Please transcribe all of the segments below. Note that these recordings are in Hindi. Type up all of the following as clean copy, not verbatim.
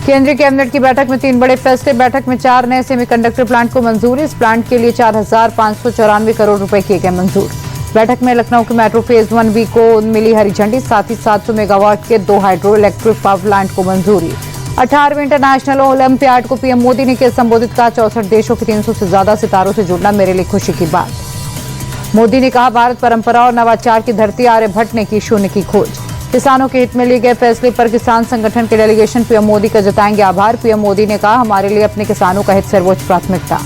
केंद्रीय कैबिनेट की बैठक में 3 बड़े फैसले। बैठक में 4 नए सेमीकंडक्टर प्लांट को मंजूरी। इस प्लांट के लिए 4,594 करोड़ रुपए किए गए मंजूर। बैठक में लखनऊ के मेट्रो फेज 1B को मिली हरी झंडी। साथ ही 700 मेगावाट के 2 हाइड्रो इलेक्ट्रिक पावर प्लांट को मंजूरी। 18वें इंटरनेशनल ओलंपियाड को पीएम मोदी ने किया संबोधित। कहा 64 देशों के 300 से ज्यादा सितारों से जुड़ना मेरे लिए खुशी की बात। मोदी ने कहा भारत परंपरा और नवाचार की धरती, आर्यभट्ट ने की शून्य की खोज। किसानों के हित में लिए गए फैसले पर किसान संगठन के डेलीगेशन पीएम मोदी का जताएंगे आभार। पीएम मोदी ने कहा हमारे लिए अपने किसानों का हित सर्वोच्च प्राथमिकता।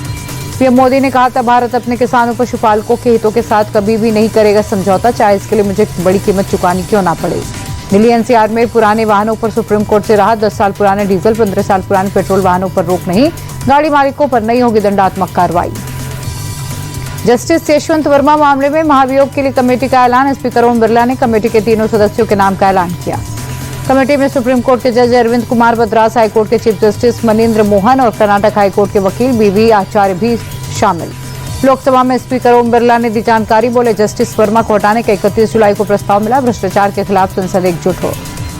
पीएम मोदी ने कहा था भारत अपने किसानों पशुपालकों के हितों के साथ कभी भी नहीं करेगा समझौता, चाहे इसके लिए मुझे बड़ी कीमत चुकानी क्यों ना पड़े। दिल्ली एनसीआर में पुराने वाहनों पर सुप्रीम कोर्ट से राहत। 10 साल पुराने डीजल, 15 साल पुराने पेट्रोल वाहनों पर रोक नहीं। गाड़ी मालिकों पर नहीं होगी दंडात्मक कार्रवाई। जस्टिस यशवंत वर्मा मामले में महाभियोग के लिए कमेटी का ऐलान। स्पीकर ओम बिरला ने कमेटी के 3 सदस्यों के नाम का ऐलान किया। कमेटी में सुप्रीम कोर्ट के जज अरविंद कुमार, मद्रास हाईकोर्ट के चीफ जस्टिस मनींद्र मोहन और कर्नाटक हाईकोर्ट के वकील बीवी आचार्य भी शामिल। लोकसभा में स्पीकर ओम बिरला ने दी जानकारी। बोले जस्टिस वर्मा को हटाने का 31 जुलाई को प्रस्ताव मिला। भ्रष्टाचार के खिलाफ संसद एकजुट हो।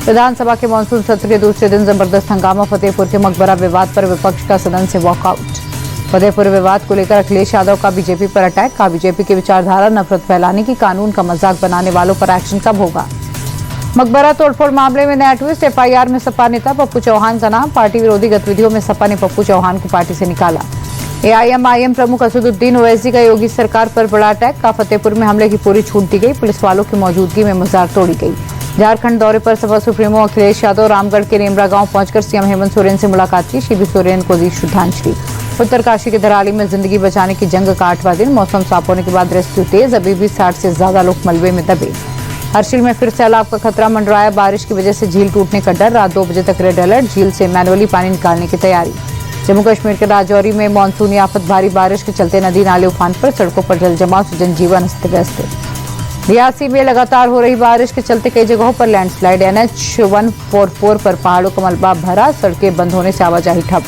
विधानसभा के मानसून सत्र के दूसरे दिन जबरदस्त हंगामा। फतेहपुर के मकबरा विवाद पर विपक्ष का सदन से वॉकआउट। फतेहपुर विवाद को लेकर अखिलेश यादव का बीजेपी पर अटैक। कहा बीजेपी की विचारधारा नफरत फैलाने की, कानून का मजाक बनाने वालों पर एक्शन कब होगा। मकबरा तोड़फोड़ मामले में नया ट्विस्ट। एफआईआर में सपा नेता पप्पू चौहान का नाम। पार्टी विरोधी गतिविधियों में सपा ने पप्पू चौहान को पार्टी से निकाला। एआईएमआईएम प्रमुख असदुद्दीन ओवैसी का योगी सरकार पर बड़ा अटैक। का फतेहपुर में हमले की पूरी छूट दी गई। पुलिस वालों की मौजूदगी में मजार तोड़ी गई। झारखंड दौरे पर सपा सुप्रीमो अखिलेश यादव रामगढ़ के नेमरा गांव पहुंचकर सीएम हेमंत सोरेन से मुलाकात की। शिबू सोरेन को दी श्रद्धांजलि। उत्तरकाशी के धराली में जिंदगी बचाने की जंग का 8वां दिन। मौसम साफ होने के बाद रेस्क्यू तेज। अभी भी 60 से ज्यादा लोग मलबे में दबे। हर्षिल में फिर सैलाब का खतरा मंडराया। बारिश की वजह से झील टूटने का डर। रात 2 बजे तक रेड अलर्ट। झील से मैनुअली पानी निकालने की तैयारी। जम्मू कश्मीर के राजौरी में मानसूनी आफत। भारी बारिश के चलते नदी नाले उफान पर। सड़कों पर जल जमाव से जनजीवन अस्त व्यस्त। रियासी में लगातार हो रही बारिश के चलते कई जगहों पर लैंडस्लाइड। NH 144 पर पहाड़ों का मलबा भरा। सड़कें बंद होने से आवाजाही ठप।